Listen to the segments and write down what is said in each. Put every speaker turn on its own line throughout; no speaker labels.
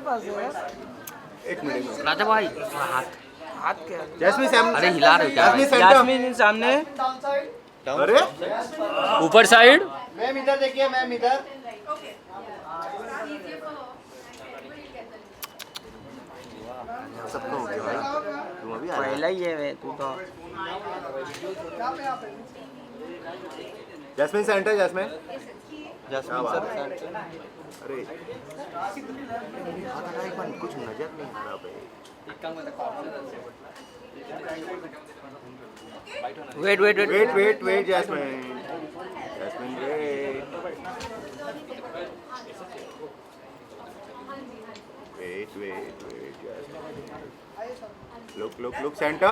पास है यार।
एक मिनट
राजा भाई हाथ
हाथ क्या?
जैस्मिन सामने
अरे हिला रहे हो क्या
जैस्मिन सेंटर
जास्मिन सामने।
अरे
ऊपर साइड
मैम इधर देखिए मैम इधर सबका हो गया तुम अभी आ
पहला ही है तू तो।
Jasmine centre Jasmine
Jasmine sir centre.
अरे एक बार कुछ नजर नहीं आ रहा भाई
wait wait wait
wait wait wait Jasmine Jasmine wait wait wait Jasmine look centre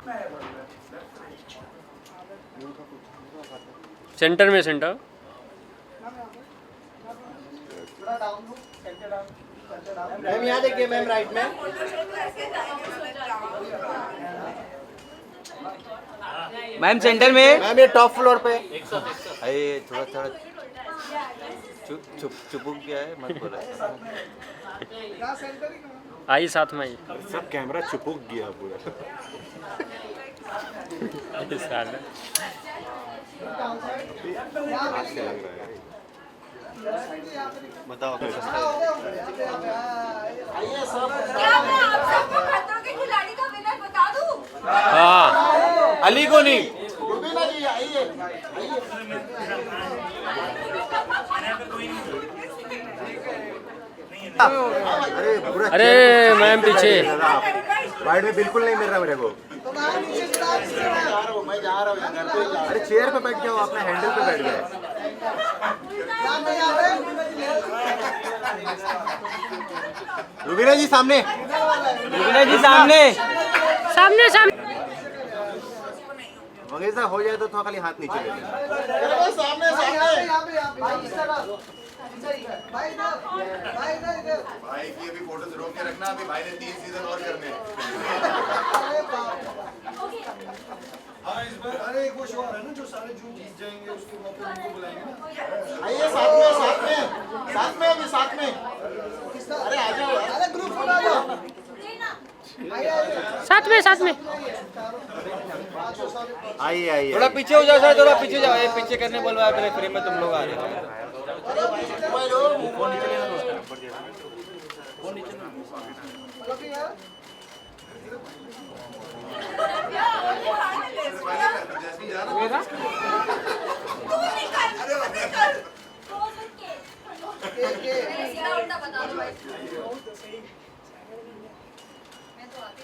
centre में सेंटर
मैम यहाँ देखिए मैम राइट में
मैम सेंटर में।
मैम ये टॉप फ्लोर पे अरे थोड़ा थोड़ा चुपुक गया है मत बोला
आई साथ में आई
सब कैमरा चुपुक गया पूरा
साला
हाथ से लग रहा है बताओ
क्या मैं आप सबको खतरों के खिलाड़ी का विनर बता दूं?
हाँ
अली को नहीं अरे पूरा
अरे मैम पीछे
वाइड में बिल्कुल नहीं मिल रहा मेरे को मैं जा रहा हूँ अरे चेयर पे बैठ जाओ अपने हैंडल पे बैठ गए रुबीना जी सामने
रुबीना जी सामने।
सामने सामने
मंगेशा हो जाए तो थोड़ा खाली हाथ नीचे ले लेना।
सामने भाई की अभी फोटो से रोक के रखना अभी भाई ने 3 सीजन और करने हाँ इस बार अरे एक वो शो आ रहा है ना जो सारे जो जीत जाएंगे उसके बाद फिर उनको बुलाएंगे ना
आइए साथ में अरे आ जाओ अरे ग्रुप बना लो
साथ में
आइए
थोड़ा पीछे हो जाओ सर, थोड़ा पीछे जाओ। ये पीछे करने बोलवा मेरे फ्रेम में तुम लोग आ रहे हो।
जैस्मिन जा रहा
तू निकल मेरा सीधा उल्टा बता दो भाई। मैं तो आती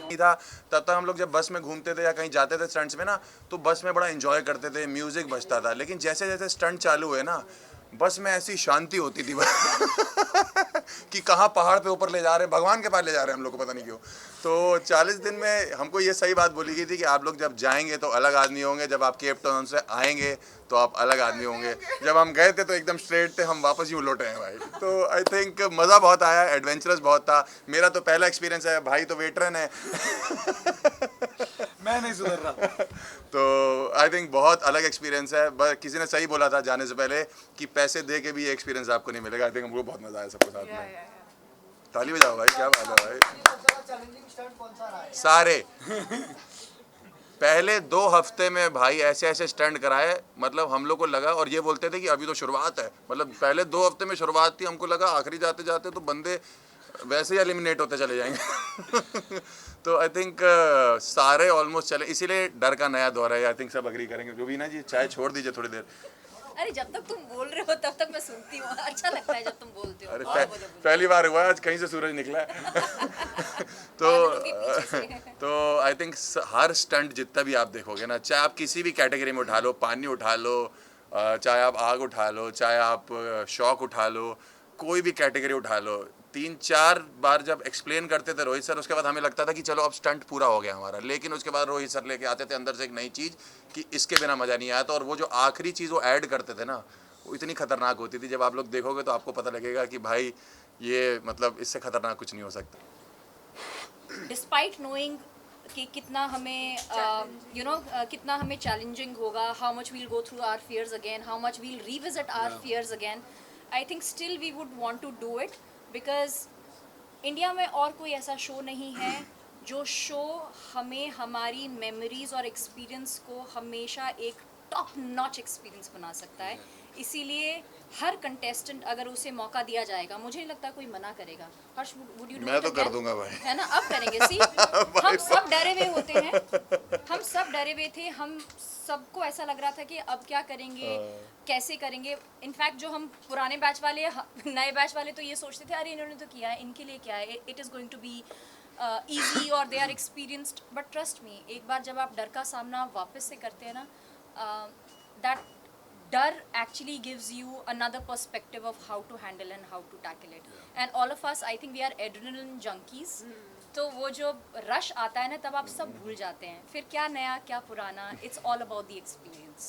नहीं था तब तक हम लोग जब बस में घूमते थे या कहीं जाते थे स्टंट्स में ना तो बस में बड़ा एंजॉय करते थे म्यूजिक बजता था लेकिन जैसे जैसे स्टंट चालू हुए ना बस में ऐसी शांति होती थी कि कहाँ पहाड़ पे ऊपर ले जा रहे हैं भगवान के पास ले जा रहे हैं हम लोग को पता नहीं क्यों। तो 40 दिन में हमको ये सही बात बोली गई थी कि आप लोग जब जाएंगे तो अलग आदमी होंगे, जब आप केप टाउन से आएंगे तो आप अलग आदमी होंगे। जब हम गए थे तो एकदम स्ट्रेट थे, हम वापस यूँ लौटे हैं भाई। तो आई थिंक मज़ा बहुत आया, एडवेंचरस बहुत था। मेरा तो पहला एक्सपीरियंस है, भाई तो वेटरन है मैं नहीं सुधर रहा तो आई थिंक बहुत अलग एक्सपीरियंस है। बस किसी ने सही बोला था जाने से पहले कि पैसे दे के भी ये एक्सपीरियंस आपको नहीं मिलेगा। आई थिंक हमको बहुत मज़ा आया सबके साथ में। ताली बजाओ भाई, क्या बात है भाई। सारे पहले 2 हफ्ते में भाई ऐसे ऐसे स्टंट कराए, मतलब हम लोग को लगा, और ये बोलते थे कि अभी तो शुरुआत है, मतलब पहले 2 हफ्ते में शुरुआत थी, हमको लगा आखिरी जाते जाते तो बंदे वैसे ही एलिमिनेट होते चले जाएंगे तो आई थिंक सारे ऑलमोस्ट चले, इसीलिए डर का नया दौर है। आई थिंक सब अग्री करेंगे। रुबीना जी चाय छोड़ दीजिए थोड़ी देर।
अरे जब तक तुम बोल रहे हो तब तक मैं सुनती हूँ, अच्छा लगता है जब तुम बोलते हो।
अरे पहली बार हुआ आज कहीं से सूरज निकला है तो आई थिंक हर स्टंट जितना भी आप देखोगे ना, चाहे आप किसी भी कैटेगरी में उठा लो, पानी उठा लो, चाहे आप आग उठा लो, चाहे आप शौक उठा लो, कोई भी कैटेगरी उठा लो, 3-4 बार जब एक्सप्लेन करते थे रोहित सर, उसके बाद हमें लगता था कि चलो अब स्टंट पूरा हो गया हमारा। लेकिन उसके बाद रोहित सर लेके आते थे अंदर से एक नई चीज़ कि इसके बिना मज़ा नहीं आया था, और वो जो आखिरी चीज़ वो ऐड करते थे ना, वो इतनी खतरनाक होती थी। जब आप लोग देखोगे तो आपको पता लगेगा कि भाई ये मतलब इससे खतरनाक कुछ नहीं हो सकता।
डिस्पाइट नोइंग कि कितना हमें कितना हमें चैलेंजिंग होगा, how much will go through our fears again, how much will revisit our fears again, I think still we would want to do it because India में और कोई ऐसा शो नहीं है जो शो हमें हमारी मेमोरीज और एक्सपीरियंस को हमेशा एक टॉप नॉच एक्सपीरियंस बना सकता है. इसीलिए हर कंटेस्टेंट अगर उसे मौका दिया जाएगा, मुझे नहीं लगता कोई मना करेगा. हर्ष, वुड यू डू?
मैं तो कर दूंगा भाई.
है ना, अब करेंगे. सी हम सब डरे हुए होते हैं, हम सब डरे हुए थे. हम सबको ऐसा लग रहा था कि अब क्या करेंगे, कैसे करेंगे. इनफैक्ट जो हम पुराने बैच वाले, नए बैच वाले तो ये सोचते थे अरे इन्होंने तो किया है, इनके लिए क्या है, it is going to be easy और they are experienced. But trust me, एक बार जब आप डर का सामना वापस से करते हैं ना, दैट डर actually gives you another perspective of how to handle and how to tackle it. And all of us, I think we are adrenaline junkies. तो वो जो रश आता है ना, तब आप सब भूल जाते हैं. फिर क्या नया क्या पुराना, it's all about the experience.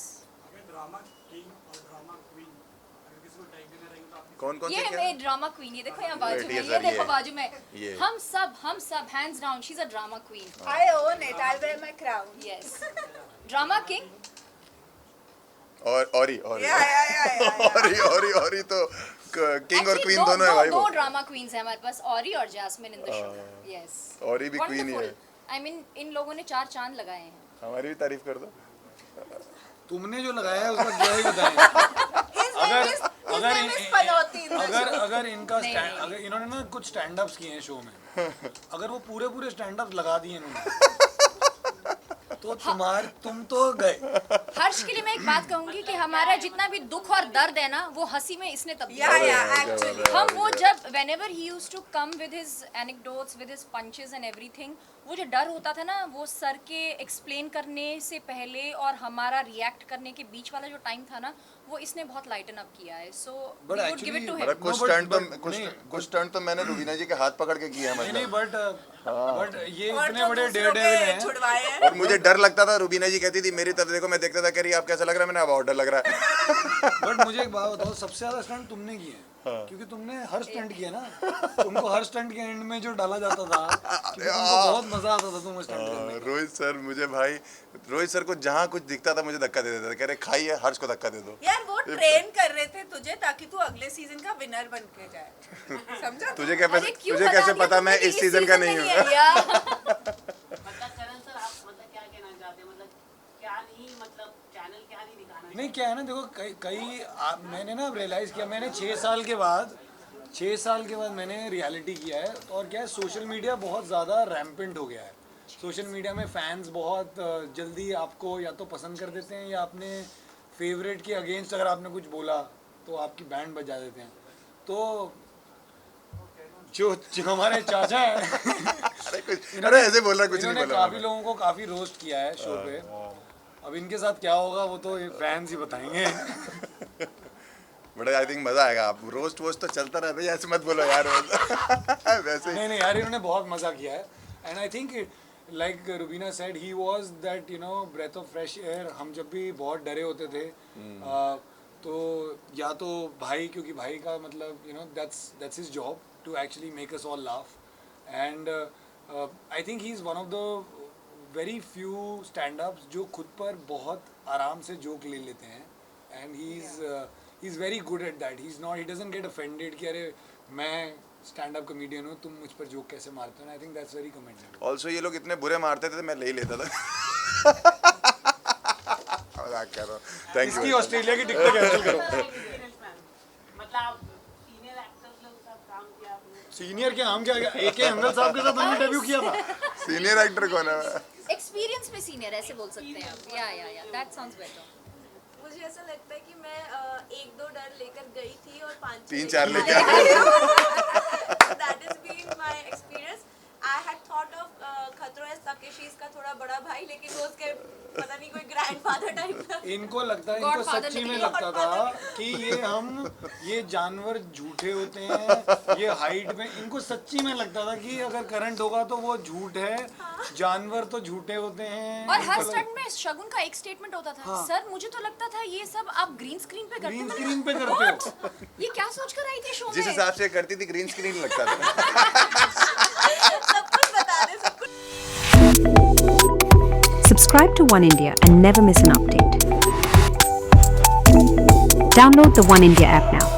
कौन कौन
ये
से
मैं ड्रामा क्वीन, ये देखो यहाँ बाजू में,
Wait,
ये
ये
देखो
है।
बाजू में,
ये।
हम सब hands down, she's a drama queen.
I own it. I'll wear my crown.
Yes. Drama king.
और औरी तो किंग और क्वीन दोनों है भाई.
दो
वो
ड्रामा क्वींस हैं हमारे पास, औरी और Jasmine in the show. Yes,
Orry भी क्वीन ही है.
आई मीन इन लोगों ने 4 चांद लगाए हैं.
हमारी भी तारीफ कर दो.
तुमने जो लगाया है उसका क्या ही बताएं. अगर इनका अगर इन्होंने ना कुछ स्टैंड अप्स किए हैं शो में, अगर वो पूरे स्टैंड अप लगा दिए इन्होंने तो तुम तो गए.
हर्ष के लिए मैं एक बात कहूंगी कि हमारा जितना भी दुख और दर्द है ना, वो हंसी में इसने तब्दील
Yeah,
किया.
yeah, actually.
हम वो जब whenever he used to come with his anecdotes, with his punches and everything, वो जो डर होता था ना, वो सर के एक्सप्लेन करने से पहले और हमारा रिएक्ट करने के बीच वाला जो टाइम था ना, वो इसने बहुत लाइटन अप किया है. सो
But
we would give it to him.
मतलब कुछ स्टंट तो मैंने रुबीना जी के हाथ पकड़ के किया है
नहीं
मतलब.
बट ये
और
इतने
तो
बड़े
दूसरों
डेड
के
हैं.
छुड़वाए हैं.
और मुझे डर लगता था. रुबीना जी कहती थी मेरी तरफ देखो, मैं देखता था कह रही आप कैसा लग रहा है, मैंने अब और डर लग रहा है.
बट मुझे एक बात बताओ, सबसे ज्यादा स्टंट तुमने किए हैं. क्योंकि तुमने हर स्टंट किया ना. तुमको हर स्टंट के एंड में जो डाला जाता था, क्योंकि तुमको बहुत मजा आता था तुम स्टंट करने में.
रोहित सर मुझे भाई, रोहित सर को जहाँ कुछ दिखता था मुझे धक्का दे देते थे. कह रहे खाइए, हर्ष को धक्का दे दो.
यार वो ट्रेन कर रहे थे तुझे ताकि तू अगले सीजन का विनर बन के जाए. समझा?
तुझे
अरे क्यों
तुझे
बता
कैसे
दिया
पता
तुमने
मैं
कि
इस सीजन का नहीं
है
हूँ.
यार?
मतलब करण सर, आप मतलब क्या कहना चाहते हैं, मतलब क्या नहीं, मतलब चैनल क्या नहीं दिखाना.
नहीं, क्या है ना, देखो मैंने ना रियलाइज किया, मैंने 6 साल के बाद मैंने रियलिटी किया है. और क्या है, सोशल मीडिया बहुत ज़्यादा रैम्पेंट हो गया है. सोशल मीडिया में फैंस बहुत जल्दी आपको या तो पसंद कर देते हैं, या अपने फेवरेट के अगेंस्ट अगर आपने कुछ बोला तो आपकी बैंड बजा देते हैं. तो जो हमारे चाचा है
अरे ऐसे बोल रहा, कुछ नहीं
इन्होंने
बोला.
काफ़ी लोगों को काफ़ी रोस्ट किया है शो पे. अब इनके साथ क्या होगा वो तो फैंस ही बताएंगे.
बट आई थिंक मजा आएगा. आप रोस्ट वोस्ट तो चलता रहता है, ऐसे मत बोलो यार. वैसे
नहीं यार, इन्होंने बहुत मजा किया है. And I think like Rubina said, he was that breath of fresh air. हम जब भी बहुत डरे होते थे, तो या तो भाई, क्योंकि भाई का मतलब that's his job to actually make us all laugh. And I think he is one of the very few stand ups जो खुद पर बहुत आराम से जोक ले लेते हैं. And he is very good at that. He doesn't get offended कि अरे मैं स्टैंड अप कॉमेडियन हूँ, तुम मुझ पर जोक कैसे मारते हो. I think that's very commendable.
Also ये लोग इतने बुरे मारते थे, मैं ले ही लेता था. मजाक कर रहा हूँ. थैंक
इसकी
यू.
ऑस्ट्रेलिया की टिकट कैंसिल करो.
मतलब आप सीनियर एक्टर्स लोग साथ काम किया आपने.
सीनियर के नाम क्या है? AK हंगल साहब के साथ हमने डेब्यू किया था.
सीनियर एक्टर कौन है?
एक्सपीरियंस में सीनियर ऐसे बोल सकते हैं आप. या दैट साउंड्स बेटर.
मुझे ऐसा लगता है कि मैं 1-2 डर लेकर गई थी और 5
3-4 लेके आए.
That has been my experience. I had thought of खतरों तकेशीस का थोड़ा बड़ा भाई, लेकिन वो उसके पता नहीं कोई ग्रैंडफादर टाइप का.
इनको लगता है, इनको
Godfather
सच्ची में
निकले.
लगता था कि ये जानवर झूठे होते हैं, ये हाइट में. इनको सच्ची में लगता था कि अगर करंट होगा तो वो झूठ है, जानवर तो झूठे होते हैं.
और हर स्टंट में शगुन का एक स्टेटमेंट होता था, सर मुझे तो लगता था ये सब आप ग्रीन स्क्रीन पे करते
ग्रीन
हो.
स्क्रीन पे करते हो.
ये क्या सोच कर आई थी शो में?
जिस हिसाब से करती थी ग्रीन स्क्रीन लगता था.
सब कुछ बता दे, सब कुछ.
Subscribe to One India and never miss an update. Download the One India app now.